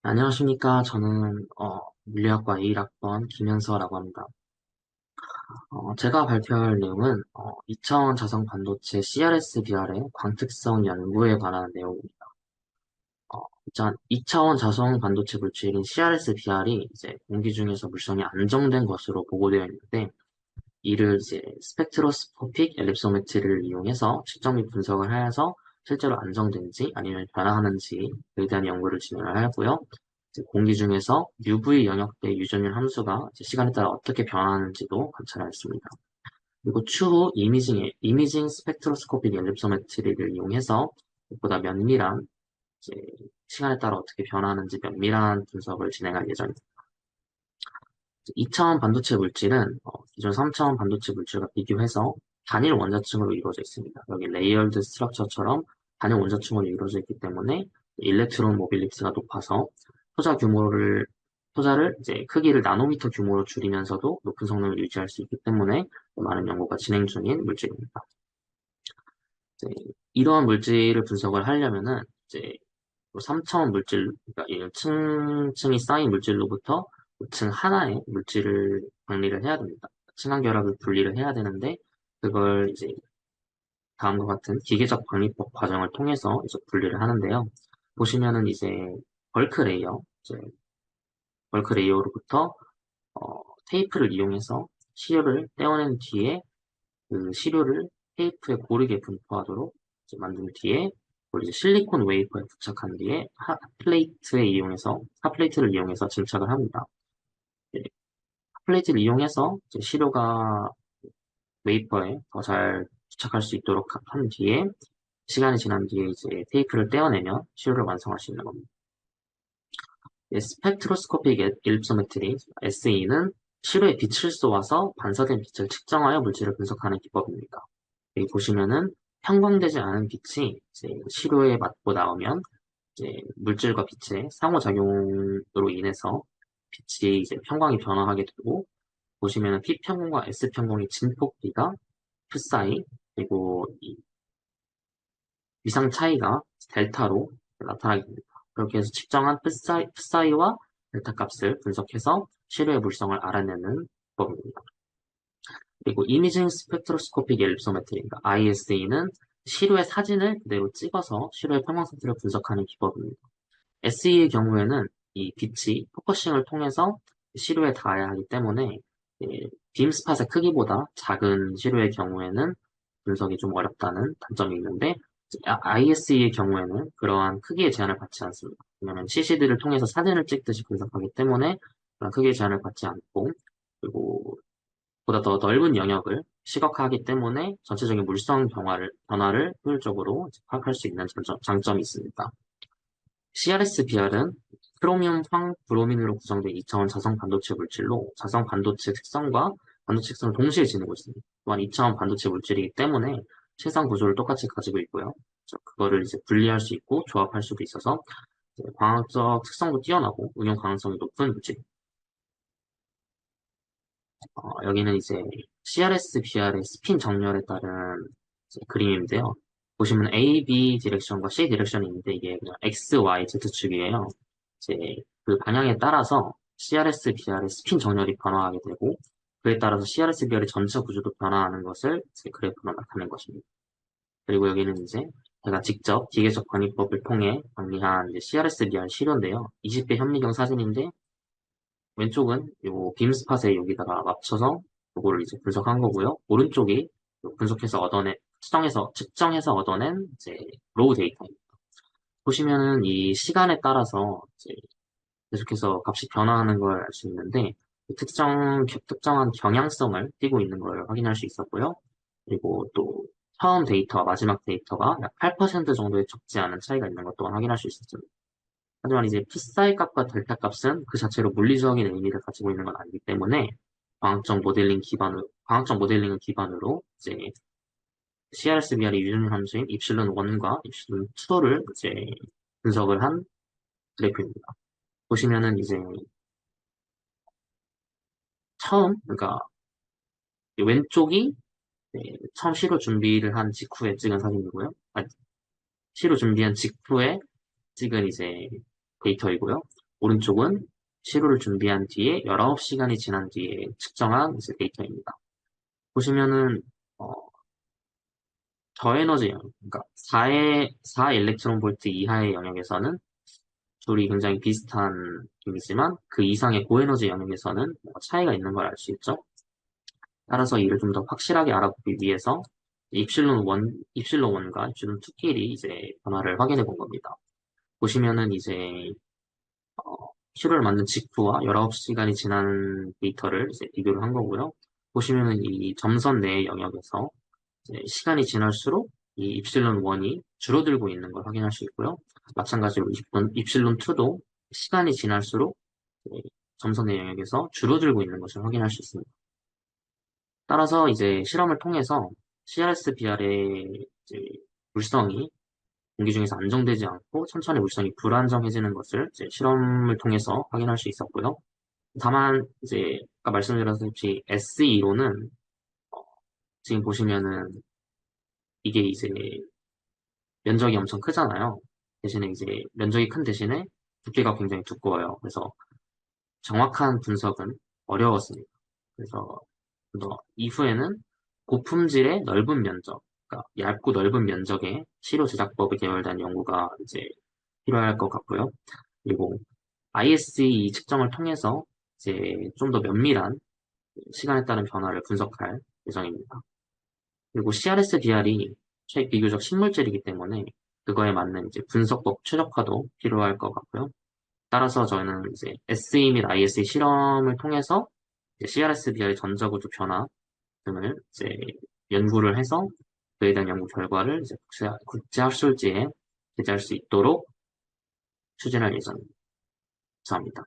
안녕하십니까. 저는 물리학과 1학번 김현서라고 합니다. 제가 발표할 내용은 2차원 자성 반도체 CRS BR의 광특성 연구에 관한 내용입니다. 일단 2차원 자성 반도체 물질인 CRS BR이 이제 공기 중에서 물성이 안정된 것으로 보고되어 있는데, 이를 이제 스펙트로스코픽 엘립소메트리를 이용해서 측정 및 분석을 하여서 실제로 안정된지 아니면 변화하는지에 대한 연구를 진행을 하고요. 이제 공기 중에서 UV 영역대 유전율 함수가 이제 시간에 따라 어떻게 변화하는지도 관찰하였습니다. 그리고 추후 이미징 스펙트로스코픽 엘립소메트리를 이용해서 보다 면밀한 이제 시간에 따라 어떻게 변화하는지 면밀한 분석을 진행할 예정입니다. 2차원 반도체 물질은 기존 3차원 반도체 물질과 비교해서 단일 원자층으로 이루어져 있습니다. 여기 레이어드 스트럭처처럼 단일 원자층으로 이루어져 있기 때문에 일렉트론 모빌리티가 높아서 토자를 이제 크기를 나노미터 규모로 줄이면서도 높은 성능을 유지할 수 있기 때문에 많은 연구가 진행 중인 물질입니다. 이제 이러한 물질을 분석을 하려면은 이제 3차원 물질, 그러니까 이 층층이 쌓인 물질로부터 층 하나의 물질을 정리를 해야 됩니다. 층간 결합을 분리를 해야 되는데, 그걸 이제 다음과 같은 기계적 방리법 과정을 통해서 이제 분리를 하는데요. 보시면은 이제 벌크 레이어, 이제 벌크 레이어로부터 테이프를 이용해서 시료를 떼어낸 뒤에 그 시료를 테이프에 고르게 분포하도록 이제 만든 뒤에 그걸 이제 실리콘 웨이퍼에 부착한 뒤에 핫플레이트를 이용해서 증착을 합니다. 네, 핫플레이트를 이용해서 이제 시료가 웨이퍼에 더 잘 부착할 수 있도록 한 뒤에 시간이 지난 뒤에 이제 테이프를 떼어내면 시료를 완성할 수 있는 겁니다. 스펙트로스코픽 일프소메트리 SE는 시료에 빛을 쏘아서 반사된 빛을 측정하여 물질을 분석하는 기법입니다. 여기 보시면은 평광되지 않은 빛이 이제 시료에 맞고 나오면 이제 물질과 빛의 상호작용으로 인해서 빛이 이제 평광이 변화하게 되고, 보시면은 P평공과 S평공의 진폭비가 P사이, 그리고 이 위상 차이가 델타로 나타나게 됩니다. 그렇게 해서 측정한 P사이와 델타 값을 분석해서 시료의 물성을 알아내는 법입니다. 그리고 이미징 스펙트로스코픽 엘립소메트리입니다. ISE는 시료의 사진을 그대로 찍어서 시료의 평광 상태를 분석하는 기법입니다. SE의 경우에는 이 빛이 포커싱을 통해서 시료에 닿아야 하기 때문에 빔 스팟의 크기보다 작은 시료의 경우에는 분석이 좀 어렵다는 단점이 있는데, ISE의 경우에는 그러한 크기의 제한을 받지 않습니다. 왜냐하면 CCD를 통해서 사진을 찍듯이 분석하기 때문에 그런 크기의 제한을 받지 않고, 그리고 보다 더 넓은 영역을 시각화하기 때문에 전체적인 물성 변화를 효율적으로 파악할 수 있는 장점이 있습니다. CRS BR은 크로뮴, 황, 브로민으로 구성된 2차원 자성 반도체 물질로 자성 반도체 특성과 반도체 특성을 동시에 지니고 있습니다. 또한 2차원 반도체 물질이기 때문에 최상 구조를 똑같이 가지고 있고요. 그거를 이제 분리할 수 있고 조합할 수도 있어서 광학적 특성도 뛰어나고 응용 가능성이 높은 물질. 여기는 이제 CRS BR의 스핀 정렬에 따른 그림인데요. 보시면 A, B 디렉션과 C 디렉션이 있는데 이게 그냥 X, Y, Z축이에요. 이제 그 방향에 따라서 CRS BR의 스핀 정렬이 변화하게 되고, 그에 따라서 CRS BR의 전체 구조도 변화하는 것을 이제 그래프로 나타낸 것입니다. 그리고 여기는 이제 제가 직접 기계적 관리법을 통해 방리한 이제 CRS BR 시료인데요. 20배 현미경 사진인데 왼쪽은 요 빔스팟에 여기다가 맞춰서 요거를 이제 분석한 거고요. 오른쪽이 요 분석해서 얻어낸, 측정해서 얻어낸 이제 로우 데이터입니다. 보시면은 이 시간에 따라서 이제 계속해서 값이 변화하는 걸 알 수 있는데, 그 특정한 경향성을 띠고 있는 걸 확인할 수 있었고요. 그리고 또 처음 데이터와 마지막 데이터가 약 8% 정도의 적지 않은 차이가 있는 것 또한 확인할 수 있었습니다. 하지만 이제 psi 값과 델타 값은 그 자체로 물리적인 의미를 가지고 있는 건 아니기 때문에 광학적 모델링을 기반으로 이제 CRSBR의 유전율 함수인 입실론 1과 입실론 2를 이제 분석을 한 그래프입니다. 보시면은 이제 그러니까 왼쪽이 처음 시로 준비를 한 직후에 찍은 사진이고요. 시로 준비한 직후에 찍은 이제 데이터이고요. 오른쪽은 시료를 준비한 뒤에 19시간이 지난 뒤에 측정한 이제 데이터입니다. 보시면은 어, 저에너지 영역, 그러니까 4 일렉트론 볼트 이하의 영역에서는 둘이 굉장히 비슷한 힘이지만 그 이상의 고에너지 영역에서는 뭔가 차이가 있는 걸 알 수 있죠. 따라서 이를 좀 더 확실하게 알아보기 위해서 입실론 1과 입실론 2끼리 이제 변화를 확인해 본 겁니다. 보시면은 이제 시료를 만든 직후와 19시간이 지난 데이터를 이제 비교를 한 거고요. 보시면은 이 점선 내의 영역에서 이제 시간이 지날수록 이 입실론 1이 줄어들고 있는 걸 확인할 수 있고요. 마찬가지로 입실론 2도 시간이 지날수록 이제 점선의 영역에서 줄어들고 있는 것을 확인할 수 있습니다. 따라서 이제 실험을 통해서 CRS, BR의 이제 물성이 공기 중에서 안정되지 않고 천천히 물성이 불안정해지는 것을 이제 실험을 통해서 확인할 수 있었고요. 다만 이제 아까 말씀드렸다시피 SE로는 지금 보시면은 이게 이제 면적이 엄청 크잖아요. 대신에 이제 면적이 큰 대신에 두께가 굉장히 두꺼워요. 그래서 정확한 분석은 어려웠습니다. 그래서 더 이후에는 고품질의 넓은 면적, 그러니까 얇고 넓은 면적의 시료 제작법에 계열된 연구가 이제 필요할 것 같고요. 그리고 ISE 측정을 통해서 이제 좀 더 면밀한 시간에 따른 변화를 분석할 예정입니다. 그리고 CRS, DR이 비교적 식물질이기 때문에 그거에 맞는 이제 분석법 최적화도 필요할 것 같고요. 따라서 저희는 이제 SE 및 ISE 실험을 통해서 CRS, DR의 전자구조 변화 등을 이제 연구를 해서 그에 대한 연구 결과를 이제 국제학술지에 게재할 수 있도록 추진할 예정입니다. 감사합니다.